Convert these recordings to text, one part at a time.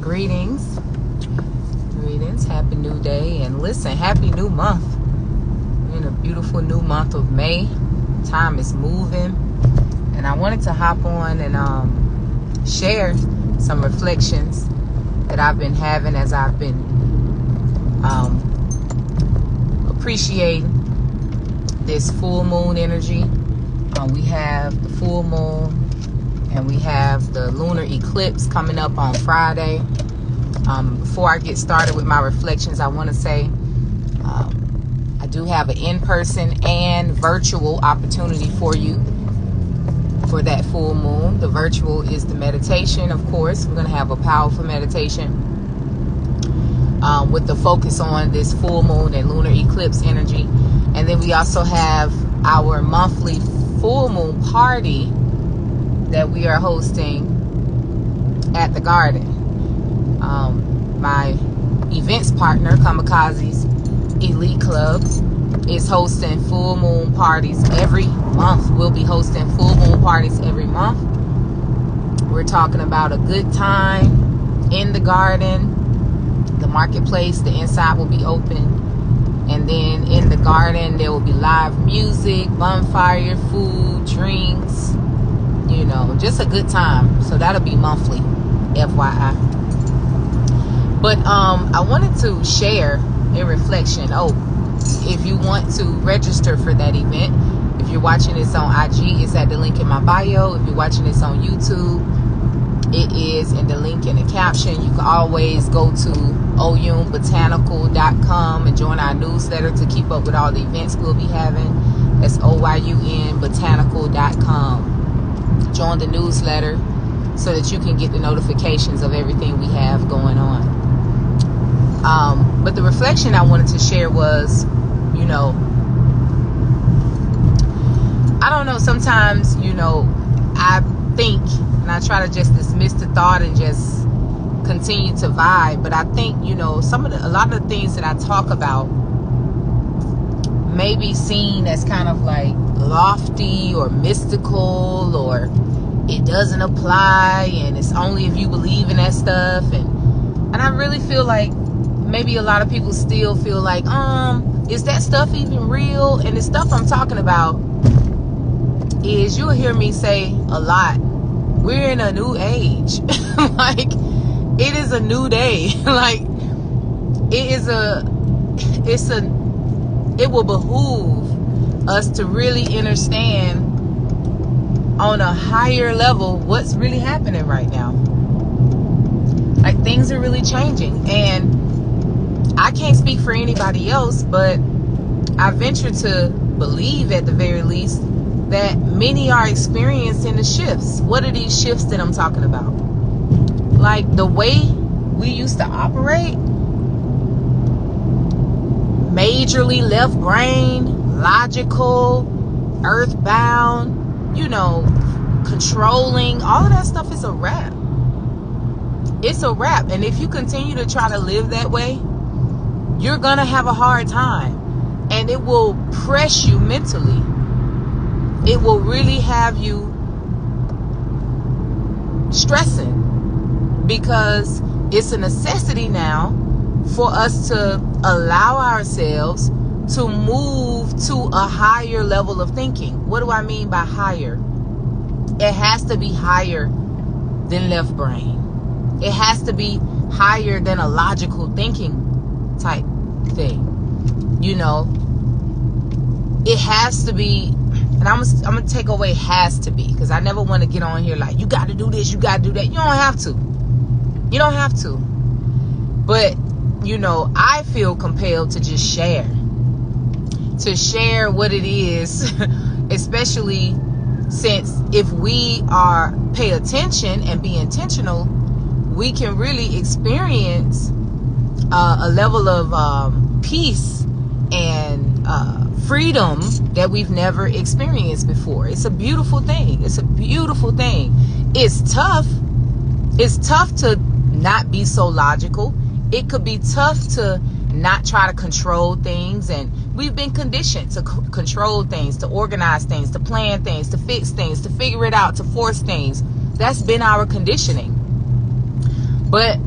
Greetings. Happy new day. And listen, happy new month. We're in a beautiful new month of May. Time is moving. And I wanted to hop on and share some reflections that I've been having as I've been appreciating this full moon energy. We have the full moon and we have the lunar eclipse coming up on Friday. Before I get started with my reflections, I want to say I do have an in-person and virtual opportunity for you for that full moon. The virtual is the meditation, of course. We're going to have a powerful meditation with the focus on this full moon and lunar eclipse energy. And then we also have our monthly full moon party that we are hosting at the garden. My events partner, Kamikaze's Elite Club, is hosting full moon parties every month. We'll be hosting full moon parties every month. We're talking about a good time in the garden, the marketplace. The inside will be open. And then in the garden, there will be live music, bonfire, food, drinks, you know, just a good time. So that'll be monthly, FYI. But I wanted to share a reflection. If you want to register for that event, if you're watching this on IG, it's at the link in my bio. If you're watching this on YouTube, it is in the link in the caption. You can always go to oyunbotanical.com and join our newsletter to keep up with all the events we'll be having. That's oyunbotanical.com. Join the newsletter so that you can get the notifications of everything we have going on. But the reflection I wanted to share was, you know, I don't know, sometimes, you know, I think, and I try to just dismiss the thought and just continue to vibe, but I think, you know, a lot of the things that I talk about may be seen as kind of like lofty or mystical, or it doesn't apply, and it's only if you believe in that stuff, and I really feel like maybe a lot of people still feel like, is that stuff even real? And the stuff I'm talking about is, you'll hear me say a lot, we're in a new age. Like, it is a new day. Like, it will behoove us to really understand on a higher level what's really happening right now. Like, things are really changing, and I can't speak for anybody else, but I venture to believe, at the very least, that many are experiencing the shifts. What are these shifts that I'm talking about? Like, the way we used to operate, majorly left brain, logical, earthbound, you know, controlling, all of that stuff is a wrap. It's a wrap. And if you continue to try to live that way, you're gonna have a hard time, and it will press you mentally. It will really have you stressing, because it's a necessity now for us to allow ourselves to move to a higher level of thinking. What do I mean by higher? It has to be higher than left brain. It has to be higher than a logical thinking type thing. You know, it has to be, and I'm gonna take away has to be, because I never want to get on here like, you got to do this, you got to do that. You don't have to. You don't have to. But, you know, I feel compelled to just share what it is, especially since if we pay attention and be intentional, we can really experience a level of peace and freedom that we've never experienced before. It's a beautiful thing. It's a beautiful thing. It's tough. It's tough to not be so logical. It could be tough to not try to control things, and we've been conditioned to control things, to organize things, to plan things, to fix things, to figure it out, to force things. That's been our conditioning. But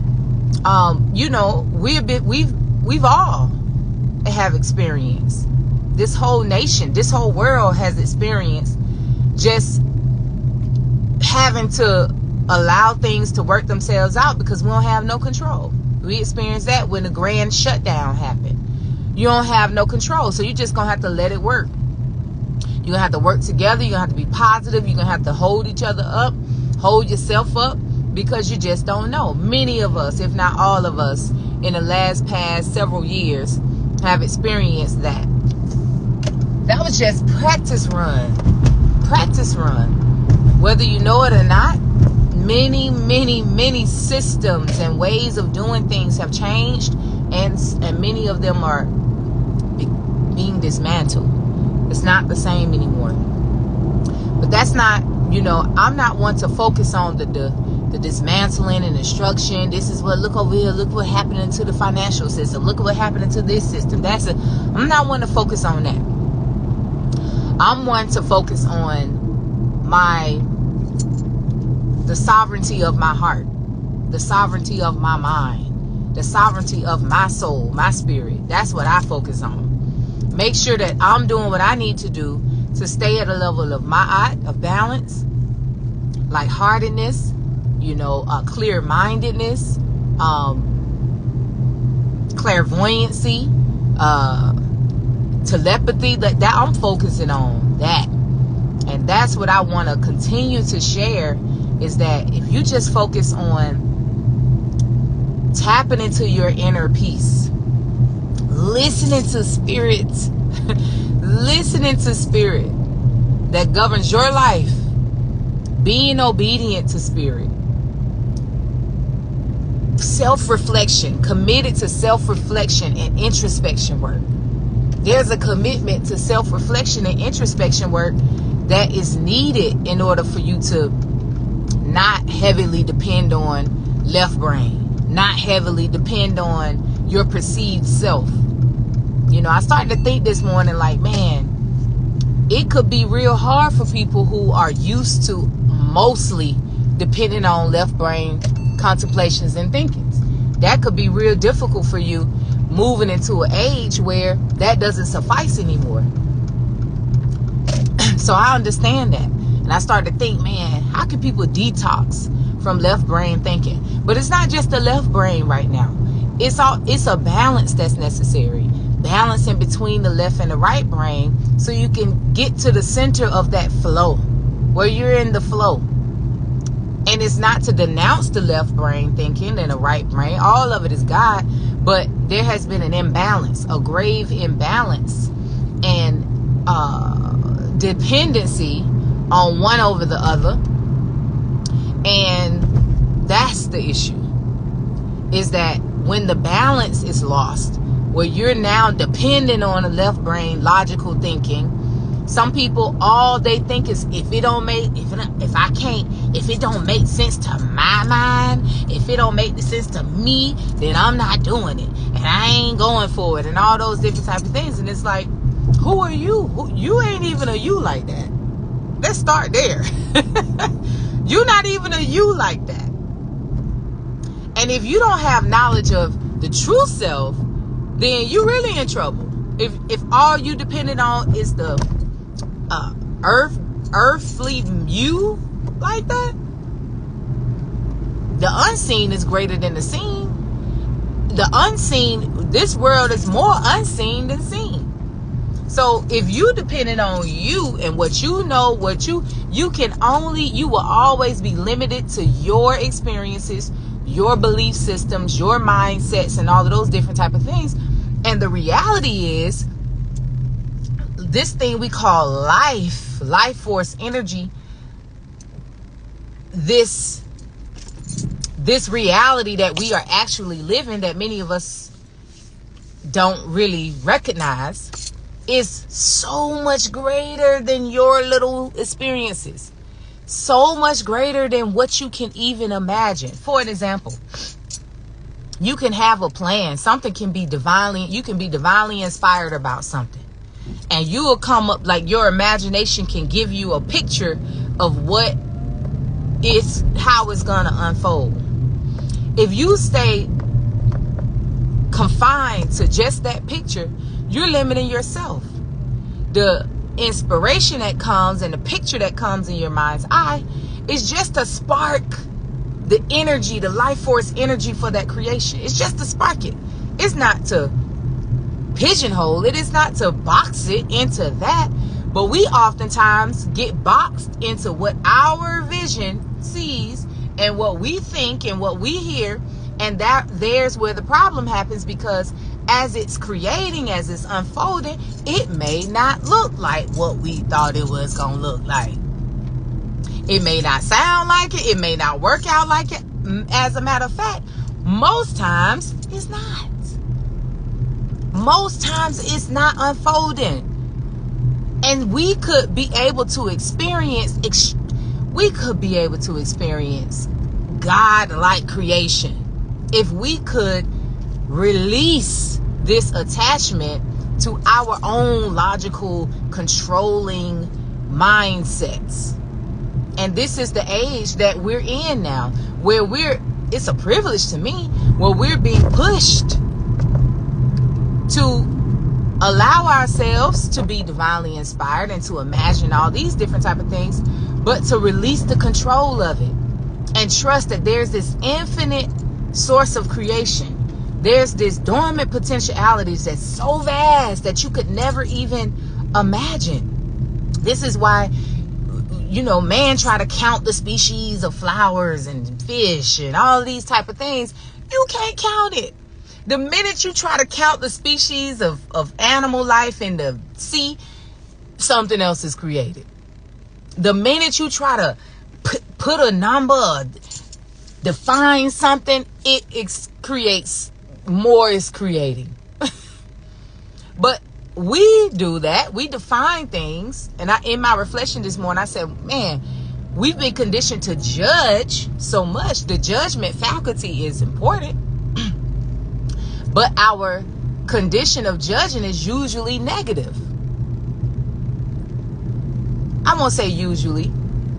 You know, we've all have experienced. This whole nation, this whole world has experienced just having to allow things to work themselves out because we don't have no control. We experienced that when the grand shutdown happened. You don't have no control, so you're just gonna have to let it work. You're gonna have to work together. You're gonna have to be positive. You're gonna have to hold each other up, hold yourself up, because you just don't know. Many of us, if not all of us, in the past several years have experienced that. That was just practice run. Practice run. Whether you know it or not, many systems and ways of doing things have changed, and many of them are being dismantled. It's not the same anymore. But that's not, you know, I'm not one to focus on the dismantling and destruction. This is what, look over here, look what happened to the financial system, look at what happened to this system. I'm not one to focus on that. I'm one to focus on the sovereignty of my heart, the sovereignty of my mind, the sovereignty of my soul, my spirit. That's what I focus on. Make sure that I'm doing what I need to do to stay at a level of of balance, lightheartedness, you know, clear-mindedness, clairvoyancy, telepathy. That I'm focusing on that. And that's what I want to continue to share, is that if you just focus on tapping into your inner peace, listening to spirit, listening to spirit that governs your life, being obedient to spirit, self-reflection, committed to self-reflection and introspection work. There's a commitment to self-reflection and introspection work that is needed in order for you to not heavily depend on left brain, not heavily depend on your perceived self. You know, I started to think this morning, like, man, it could be real hard for people who are used to mostly depending on left brain contemplations and thinkings. That could be real difficult for you moving into an age where that doesn't suffice anymore. So I understand that. And I started to think, man, how can people detox from left brain thinking? But it's not just the left brain right now. It's a balance that's necessary. Balance in between the left and the right brain, so you can get to the center of that flow, where you're in the flow. And it's not to denounce the left brain thinking and the right brain. All of it is God. But there has been an imbalance, a grave imbalance, and dependency on one over the other. And that's the issue, is that when the balance is lost, where you're now dependent on the left brain logical thinking, some people, all they think is, if it don't make sense to my mind, if it don't make sense to me, then I'm not doing it, and I ain't going for it, and all those different types of things. And it's like, who are you? You ain't even a you like that. Let's start there. You're not even a you like that. And if you don't have knowledge of the true self, then you're really in trouble. If all you depended on is the earthly you like that, the unseen is greater than the seen. The unseen, this world is more unseen than seen. So if you depended on you and what you know, you will always be limited to your experiences, your belief systems, your mindsets, and all of those different type of things. And the reality is, this thing we call life force energy, this reality that we are actually living, that many of us don't really recognize, is so much greater than your little experiences. So much greater than what you can even imagine. For an example, you can have a plan. Something can be you can be divinely inspired about something. And you will come up, like, your imagination can give you a picture of how it's going to unfold. If you stay confined to just that picture, you're limiting yourself. The inspiration that comes and the picture that comes in your mind's eye is just to spark the energy, the life force energy for that creation. It's just to spark it. It's not to pigeonhole it. It's not to box it into that. But we oftentimes get boxed into what our vision sees and what we think and what we hear. And there's where the problem happens, because as it's creating, as it's unfolding, it may not look like what we thought it was going to look like. It may not sound like it. It may not work out like it. As a matter of fact, most times it's not. Most times it's not unfolding. And we could be able to experience God-like creation if we could release this attachment to our own logical, controlling mindsets. And this is the age that we're in now, where it's a privilege to me, where we're being pushed to allow ourselves to be divinely inspired and to imagine all these different type of things, but to release the control of it and trust that there's this infinite source of creation. There's this dormant potentialities that's so vast that you could never even imagine. This is why, man try to count the species of flowers and fish and all these type of things. You can't count it. The minute you try to count the species of animal life in the sea, something else is created. The minute you try to put a number, define something, it creates more is creating. But we do that. We define things. And in my reflection this morning, I said, man, we've been conditioned to judge so much. The judgment faculty is important. But our condition of judging is usually negative. I won't say usually.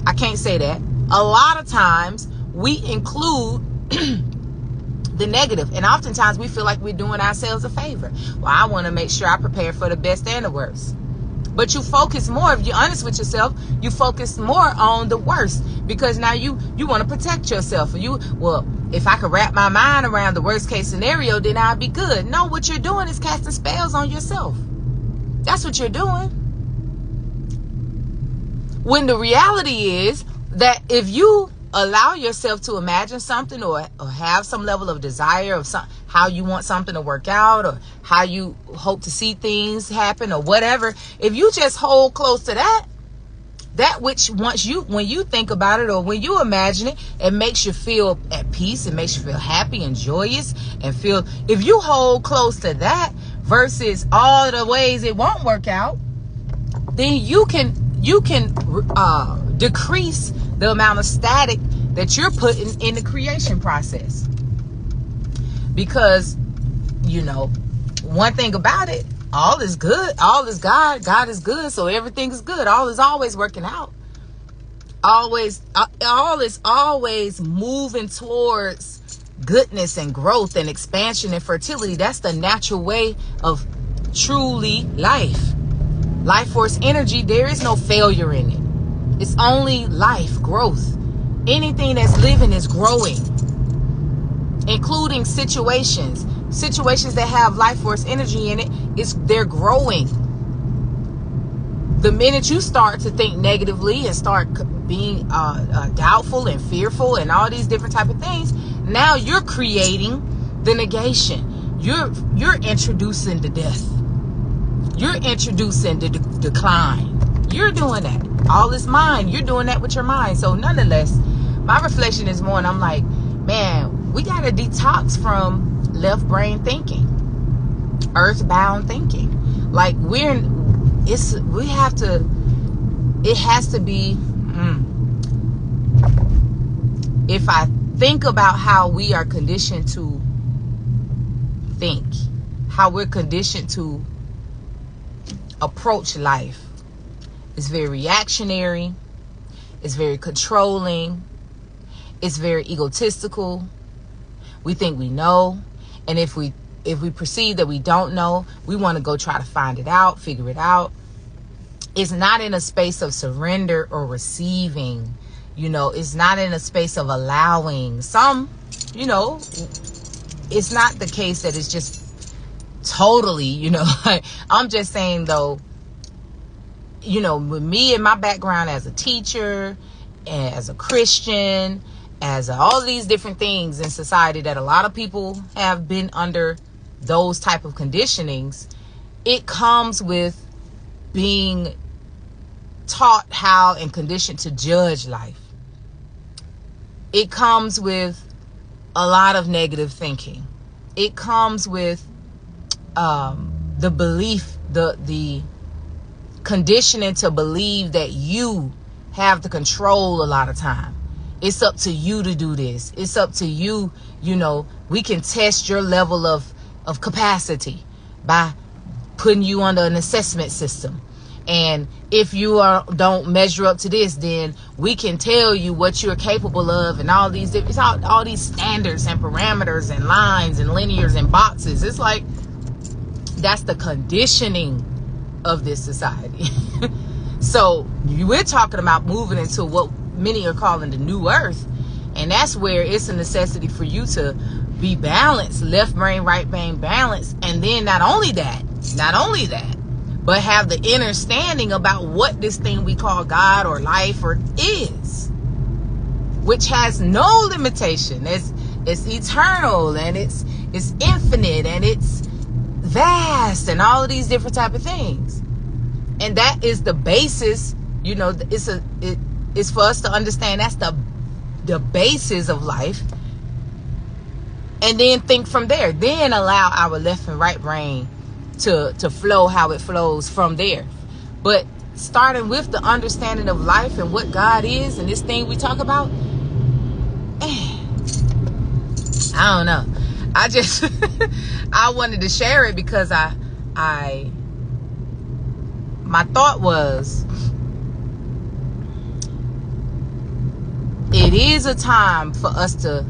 I can't say that. A lot of times we include the negative. And oftentimes we feel like we're doing ourselves a favor. Well, I want to make sure I prepare for the best and the worst. But you focus more, if you're honest with yourself, you focus more on the worst. Because now you want to protect yourself. If I could wrap my mind around the worst case scenario, then I'd be good. No, what you're doing is casting spells on yourself. That's what you're doing. When the reality is that if you allow yourself to imagine something or have some level of desire of how you want something to work out or how you hope to see things happen or whatever, if you just hold close to that which when you think about it or when you imagine it, it makes you feel at peace, it makes you feel happy and joyous and if you hold close to that versus all the ways it won't work out, then you can decrease the amount of static that you're putting in the creation process. Because, one thing about it, all is good. All is God. God is good. So everything is good. All is always working out. All is always moving towards goodness and growth and expansion and fertility. That's the natural way of truly life. Life force energy, there is no failure in it. It's only life, growth. Anything that's living is growing, including situations that have life force energy in it. They're growing. The minute you start to think negatively and start being doubtful and fearful and all these different type of things, now you're creating the negation. You're introducing the death. You're introducing the decline. You're doing that. All is mind. You're doing that with your mind. So nonetheless, my reflection this morning, I'm like, man, we got to detox from left brain thinking, earthbound thinking. Like it has to be, if I think about how we are conditioned to think, how we're conditioned to approach life, it's very reactionary, it's very controlling, it's very egotistical. We think we know, and if we if we perceive that we don't know, we want to go try to find it out, figure it out. It's not in a space of surrender or receiving. It's not in a space of allowing. Some, it's not the case that it's just totally, I'm just saying though, with me and my background as a teacher, as a Christian, as all of these different things in society that a lot of people have been under those type of conditionings, it comes with being taught how and conditioned to judge life. It comes with a lot of negative thinking. It comes with the belief, the conditioning to believe that you have the control a lot of time. It's up to you to do this. It's up to you. We can test your level of capacity by putting you under an assessment system. And if you don't measure up to this, then we can tell you what you're capable of, and all these different, all these standards and parameters and lines and linears and boxes. It's like that's the conditioning of this society. So we're talking about moving into what many are calling the new earth, and that's where it's a necessity for you to be balanced, left brain, right brain balance, and then not only that, but have the understanding about what this thing we call God or life or is, which has no limitation. It's eternal, and it's infinite, and it's vast, and all of these different type of things. And that is the basis. It's for us to understand that's the basis of life, and then think from there. Then allow our left and right brain to flow how it flows from there. But starting with the understanding of life and what God is and this thing we talk about, I don't know. I just I wanted to share it because my thought was, it is a time for us to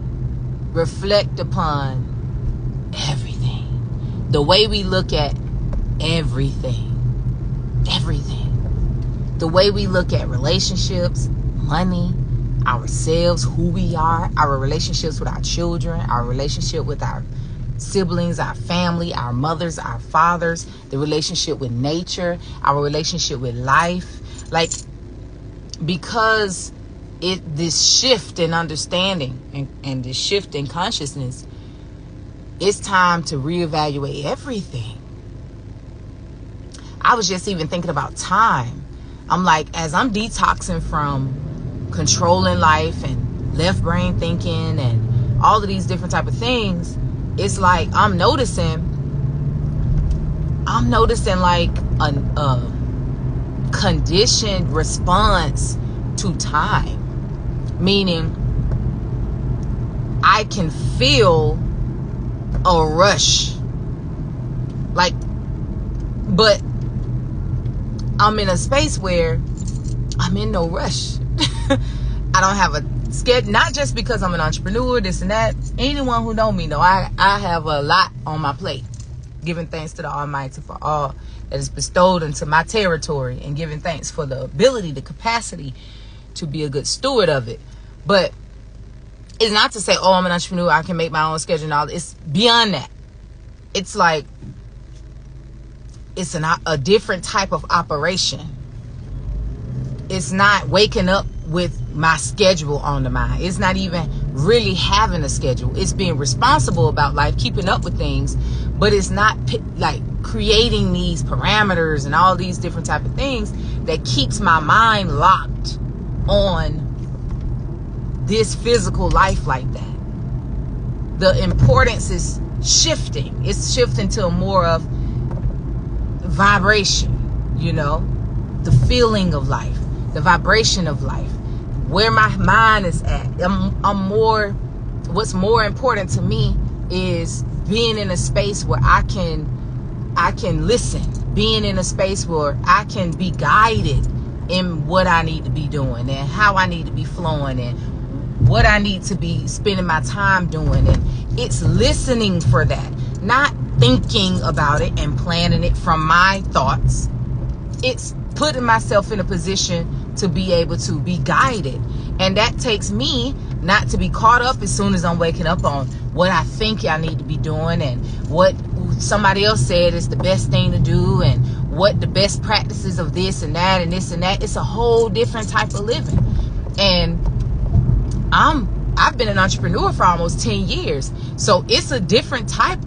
reflect upon everything, the way we look at everything, the way we look at relationships, money, ourselves, who we are, our relationships with our children, our relationship with our siblings, our family, our mothers, our fathers, the relationship with nature, our relationship with life. Like, because this shift in understanding and this shift in consciousness, it's time to reevaluate everything. I was just even thinking about time. I'm like, as I'm detoxing from controlling life and left brain thinking and all of these different type of things, it's like I'm noticing like a conditioned response to time. Meaning, I can feel a rush. Like, but I'm in a space where I'm in no rush. I don't have a schedule, not just because I'm an entrepreneur, this and that. Anyone who know me know I have a lot on my plate. Giving thanks to the Almighty for all that is bestowed into my territory, and giving thanks for the ability, the capacity to be a good steward of it. But it's not to say, oh, I'm an entrepreneur, I can make my own schedule and all. It's beyond that. It's like, it's a different type of operation. It's not waking up with my schedule on the mind. It's not even really having a schedule. It's being responsible about life, keeping up with things, but it's not like creating these parameters and all these different type of things that keeps my mind locked on this physical life like that. The importance is shifting. It's shifting to more of vibration, the feeling of life, the vibration of life, where my mind is at. What's more important to me is being in a space where I can listen, being in a space where I can be guided in what I need to be doing and how I need to be flowing and what I need to be spending my time doing. And it's listening for that, not thinking about it and planning it from my thoughts. It's putting myself in a position to be able to be guided. And that takes me not to be caught up as soon as I'm waking up on what I think I need to be doing and what somebody else said is the best thing to do and what the best practices of this and that and this and that. It's a whole different type of living. And I've been an entrepreneur for almost 10 years. So it's a different type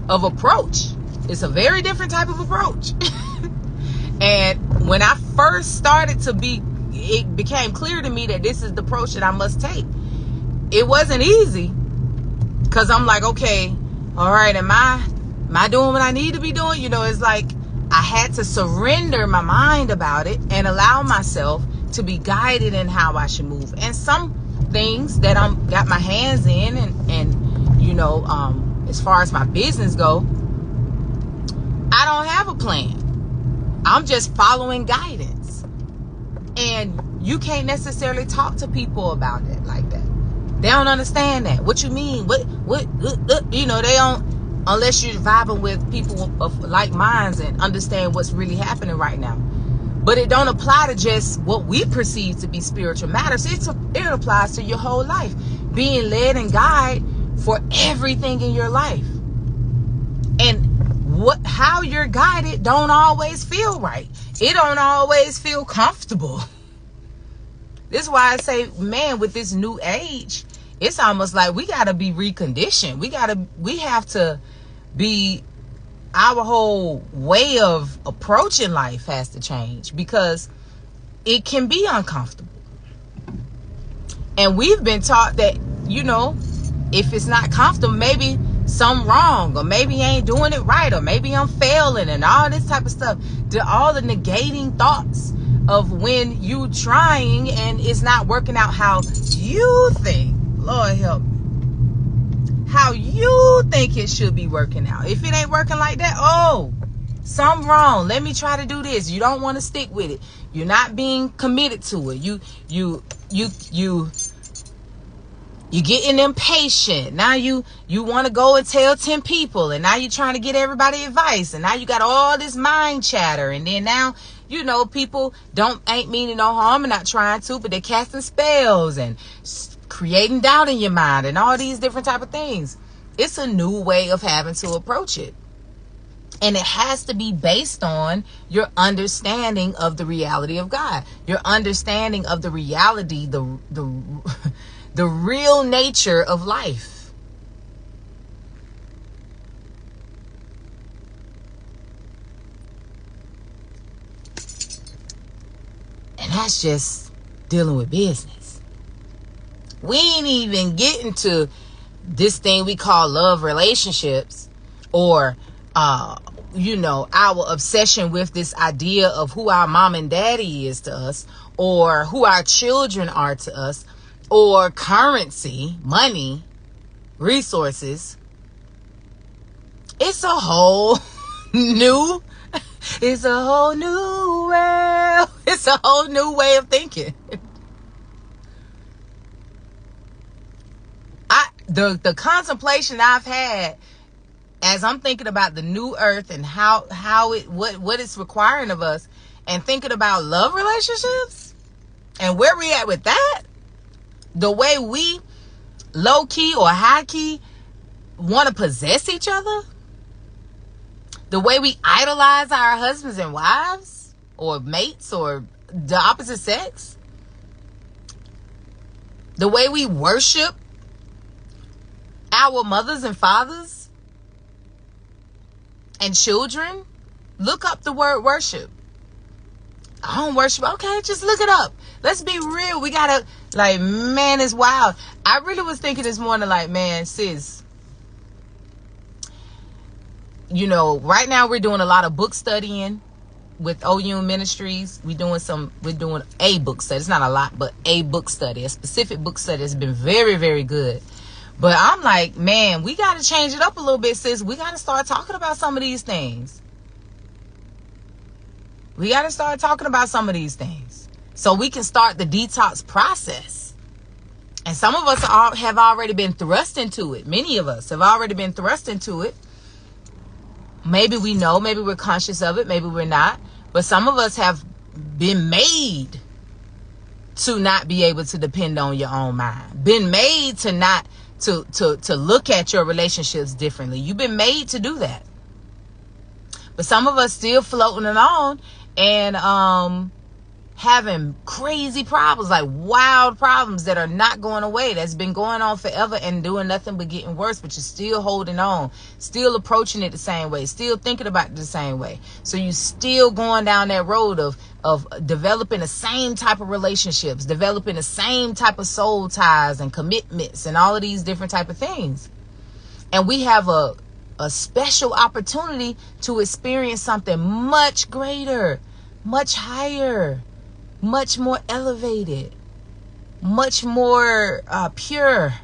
of approach. It's a very different type of approach. And when I first started it became clear to me that this is the approach that I must take. It wasn't easy because I'm like, okay, all right, am I doing what I need to be doing? It's like I had to surrender my mind about it and allow myself to be guided in how I should move. And some things that I'm got my hands in and as far as my business go, I don't have a plan. I'm just following guidance. And you can't necessarily talk to people about it like that. They don't understand that. What you mean? What they don't, unless you're vibing with people of like minds and understand what's really happening right now. But it don't apply to just what we perceive to be spiritual matters. It applies to your whole life. Being led and guided for everything in your life. And how you're guided don't always feel right. It don't always feel comfortable. This is why I say, man, with this new age, it's almost like we got to be reconditioned. We have to be, our whole way of approaching life has to change because it can be uncomfortable. And we've been taught that, if it's not comfortable, maybe something wrong, or maybe you ain't doing it right, or maybe I'm failing, and all this type of stuff. All the negating thoughts of when you trying and it's not working out how you think. Lord help me. How you think it should be working out. If it ain't working like that, something wrong. Let me try to do this. You don't want to stick with it. You're not being committed to it. You getting impatient. Now you want to go and tell 10 people, and now you're trying to get everybody advice, and now you got all this mind chatter, and then now people ain't meaning no harm and not trying to, but they're casting spells and creating doubt in your mind and all these different type of things. It's a new way of having to approach it. And it has to be based on your understanding of the reality of God, your understanding of the reality, the real nature of life. And that's just dealing with business. We ain't even getting to this thing we call love relationships, or our obsession with this idea of who our mom and daddy is to us, or who our children are to us, or currency, money, resources. It's a whole new world. It's a whole new way of thinking. The contemplation I've had as I'm thinking about the new earth and what it's requiring of us, and thinking about love relationships and where we at with that, the way we low key or high key want to possess each other, the way we idolize our husbands and wives or mates or the opposite sex, the way we worship our mothers and fathers and children. Look up the word worship. I don't worship. Okay, just look it up. Let's be real. We gotta, man, it's wild. I really was thinking this morning, man, sis, right now we're doing a lot of book studying with OU Ministries. We're doing a book study. It's not a lot, but a book study, a specific book study has been very, very good. But I'm like, man, we got to change it up a little bit, sis. We got to start talking about some of these things. We got to start talking about some of these things so we can start the detox process. And some of us have already been thrust into it. Many of us have already been thrust into it. Maybe we know, maybe we're conscious of it, maybe we're not. But some of us have been made to not be able to depend on your own mind. Been made to not to look at your relationships differently. You've been made to do that. But some of us still floating along and having crazy problems, like wild problems that are not going away, that's been going on forever and doing nothing but getting worse, but you're still holding on, still approaching it the same way, still thinking about it the same way. So you still going down that road of developing the same type of relationships, developing the same type of soul ties and commitments and all of these different type of things. And we have a special opportunity to experience something much greater, much higher, much more elevated, much more pure.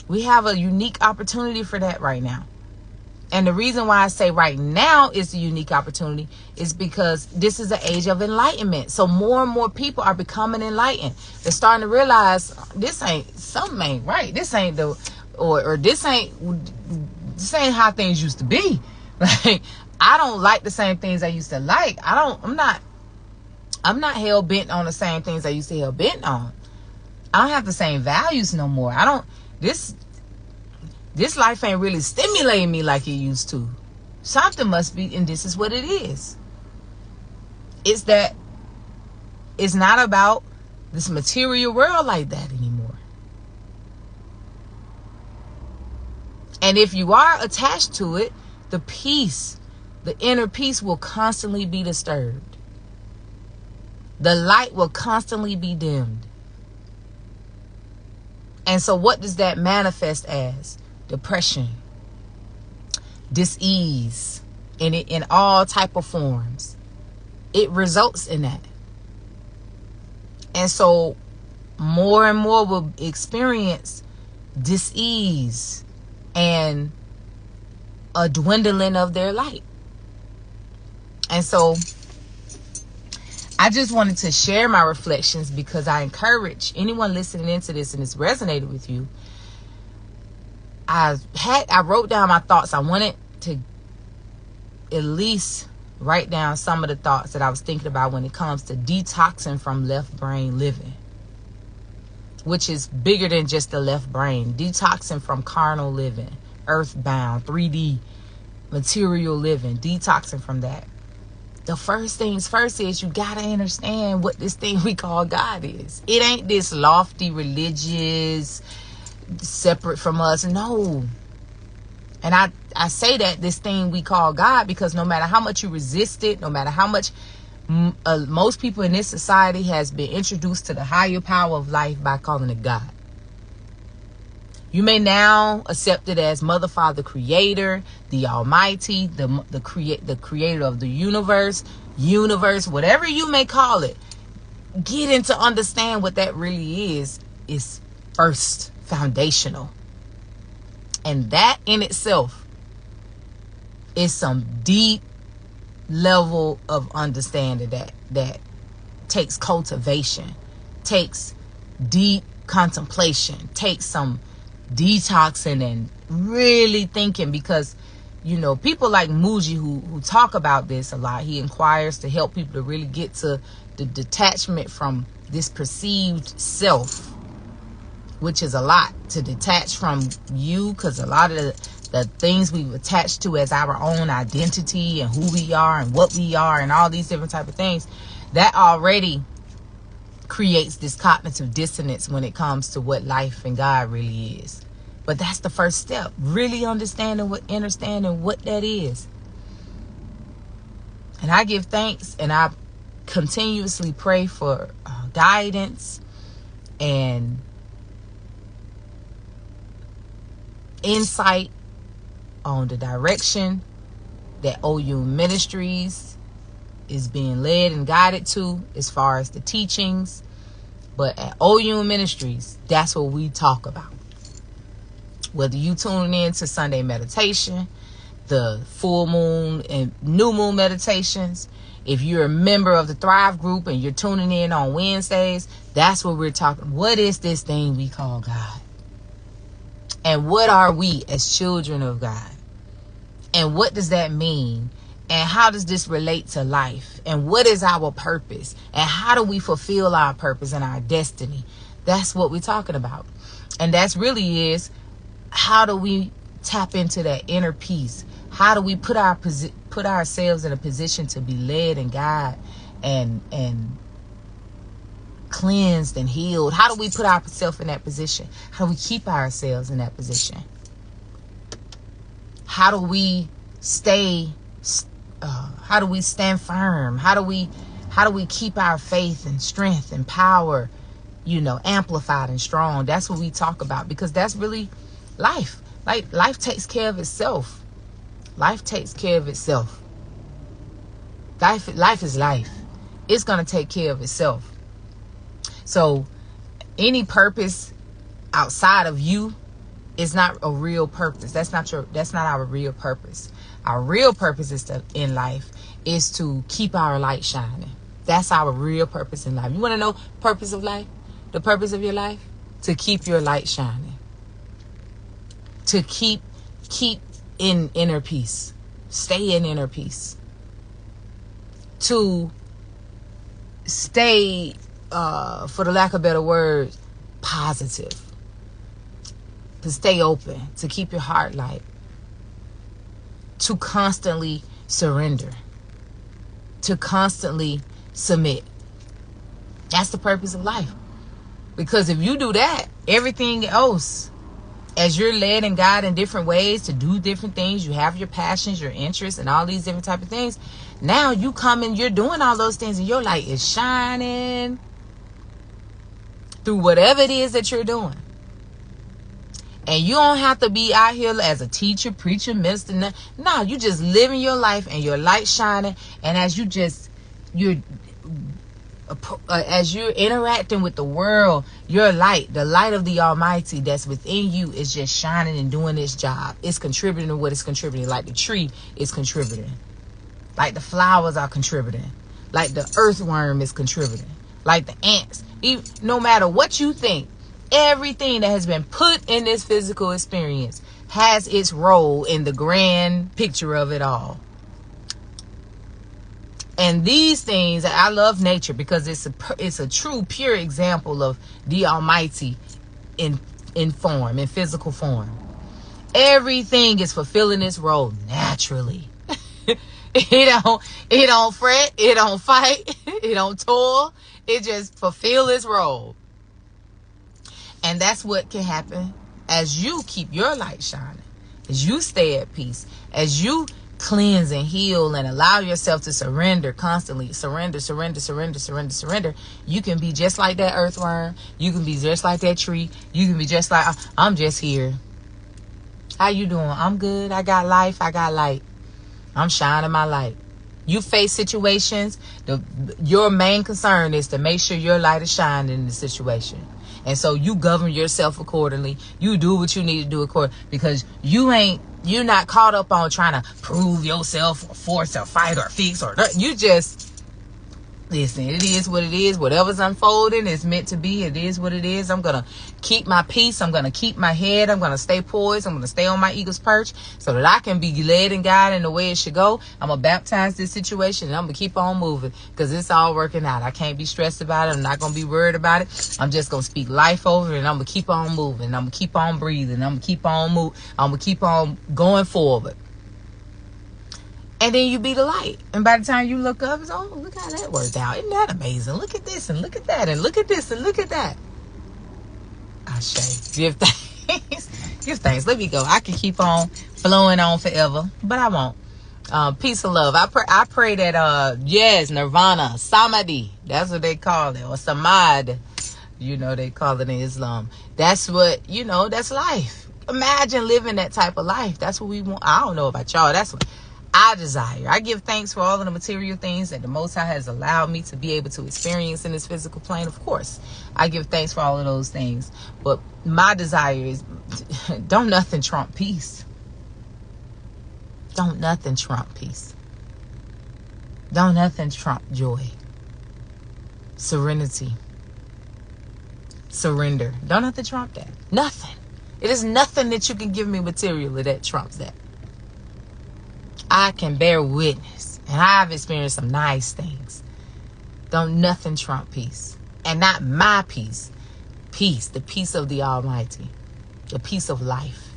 We have a unique opportunity for that right now. And the reason why I say right now is a unique opportunity is because this is an age of enlightenment. So more and more people are becoming enlightened. They're starting to realize something ain't right. This ain't this ain't how things used to be. Like, I don't like the same things I used to like. I'm not hell bent on the same things I used to hell bent on. I don't have the same values no more. This life ain't really stimulating me like it used to. Something must be, and this is what it is. It's that it's not about this material world like that anymore. And if you are attached to it, the inner peace will constantly be disturbed. The light will constantly be dimmed. And so what does that manifest as? Depression, dis-ease, in all type of forms. It results in that. And so more and more will experience dis-ease and a dwindling of their light. And so I just wanted to share my reflections because I encourage anyone listening into this and it's resonated with you. I wrote down my thoughts. I wanted to at least write down some of the thoughts that I was thinking about when it comes to detoxing from left brain living, which is bigger than just the left brain. Detoxing from carnal living, earthbound, 3D, material living, detoxing from that. The first things first is you got to understand what this thing we call God is. It ain't this lofty religious separate from us. No. And I say that this thing we call God because no matter how much you resist it, no matter how much most people in this society has been introduced to the higher power of life by calling it God. You may now accept it as Mother, Father, Creator, the Almighty, the creator of the universe, whatever you may call it. Get into understand what that really is first foundational. And that in itself is some deep level of understanding that takes cultivation, takes deep contemplation, takes some detoxing and really thinking, because people like Muji who talk about this a lot. He inquires to help people to really get to the detachment from this perceived self, which is a lot to detach from you, because a lot of the things we've attached to as our own identity and who we are and what we are and all these different type of things, that already creates this cognitive dissonance when it comes to what life and God really is. But that's the first step, really understanding what that is. And I give thanks and I continuously pray for guidance and insight on the direction that OU Ministries is being led and guided to as far as the teachings. But at OU Ministries, that's what we talk about. Whether you tuning in to Sunday meditation, the full moon and new moon meditations, if you're a member of the Thrive group and you're tuning in on Wednesdays, that's what we're talking. What is this thing we call God? And what are we as children of God? And what does that mean? And how does this relate to life? And what is our purpose? And how do we fulfill our purpose and our destiny? That's what we're talking about. And that's really is, how do we tap into that inner peace? How do we put ourselves in a position to be led and guided and cleansed and healed? How do we put ourselves in that position? How do we keep ourselves in that position? How do we stay? How do we stand firm? How do we keep our faith and strength and power, amplified and strong? That's what we talk about, because that's really life. Like, life takes care of itself. Life takes care of itself. Life is life. It's going to take care of itself. So any purpose outside of you is not a real purpose. That's not our real purpose. Our real purpose in life is to keep our light shining. That's our real purpose in life. You want to know purpose of life? The purpose of your life? To keep your light shining. To keep in inner peace. Stay in inner peace. To stay, for the lack of better words, positive. To stay open. To keep your heart light. To constantly surrender. To constantly submit. That's the purpose of life. Because if you do that, everything else, as you're led and guided in different ways to do different things, you have your passions, your interests, and all these different type of things. Now you come and you're doing all those things, and your light is shining through whatever it is that you're doing. And you don't have to be out here as a teacher, preacher, minister. No, you just living your life and your light shining. And as you're interacting with the world, your light, the light of the Almighty that's within you, is just shining and doing its job. It's contributing to what it's contributing. Like the tree is contributing. Like the flowers are contributing. Like the earthworm is contributing. Like the ants. No matter what you think, everything that has been put in this physical experience has its role in the grand picture of it all. And these things, I love nature because it's a true, pure example of the Almighty in form, in physical form. Everything is fulfilling its role naturally. It don't fret, it don't fight, it don't toil. It just fulfill its role. And that's what can happen as you keep your light shining, as you stay at peace, as you cleanse and heal and allow yourself to surrender constantly. Surrender. You can be just like that earthworm. You can be just like that tree. You can be just like, I'm just here. How you doing? I'm good. I got life. I got light. I'm shining my light. You face situations. Your main concern is to make sure your light is shining in the situation. And so you govern yourself accordingly. You do what you need to do accordingly, because you're not caught up on trying to prove yourself or force or fight or fix or nothing. You just listen. It is what it is. Whatever's unfolding is meant to be. It is what it is. I'm going to keep my peace. I'm going to keep my head. I'm going to stay poised. I'm going to stay on my eagle's perch so that I can be led and guided in the way it should go. I'm going to baptize this situation and I'm going to keep on moving because it's all working out. I can't be stressed about it. I'm not going to be worried about it. I'm just going to speak life over it, and I'm going to keep on moving. I'm going to keep on breathing. I'm going to keep on moving. I'm going to keep on going forward. And then you be the light. And by the time you look up, it's, oh, look how that worked out. Isn't that amazing? Look at this and look at that and look at this and look at that. Ashe. Give thanks. Give thanks. Let me go. I can keep on flowing on forever, but I won't. Peace and love. I pray that, yes, nirvana, samadhi. That's what they call it. Or samad. They call it in Islam. That's what, that's life. Imagine living that type of life. That's what we want. I don't know about y'all. That's what I desire. I give thanks for all of the material things that the Most High has allowed me to be able to experience in this physical plane. Of course, I give thanks for all of those things. But my desire is, don't nothing trump peace. Don't nothing trump peace. Don't nothing trump joy. Serenity. Surrender. Don't nothing trump that. Nothing. It is nothing that you can give me materially that trumps that. I can bear witness, and I've experienced some nice things. Don't nothing trump peace. And not my peace. Peace, the peace of the Almighty. The peace of life.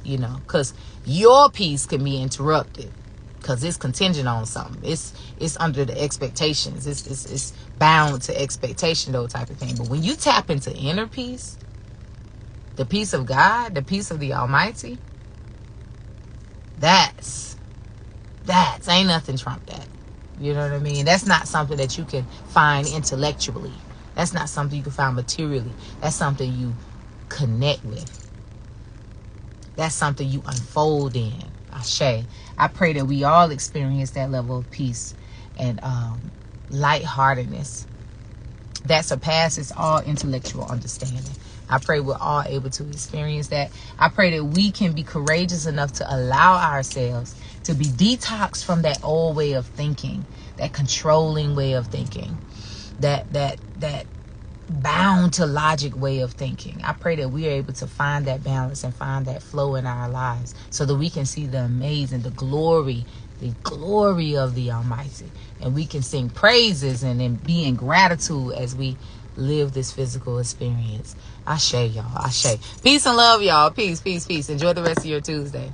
You know, because your peace can be interrupted. Because it's contingent on something. It's under the expectations. It's bound to expectation, those type of thing. But when you tap into inner peace, the peace of God, the peace of the Almighty, that's ain't nothing trump that. You know what I mean? That's not something that you can find intellectually. That's not something you can find materially. That's something you connect with. That's something you unfold in. Ashe. I pray that we all experience that level of peace and lightheartedness that surpasses all intellectual understanding. I pray we're all able to experience that. I pray that we can be courageous enough to allow ourselves to be detoxed from that old way of thinking, that controlling way of thinking, that bound to logic way of thinking. I pray that we are able to find that balance and find that flow in our lives so that we can see the amazing, the glory of the Almighty. And we can sing praises and then be in gratitude as we live this physical experience. Ashe, y'all. Ashe. Peace and love, y'all. Peace, peace, peace. Enjoy the rest of your Tuesday.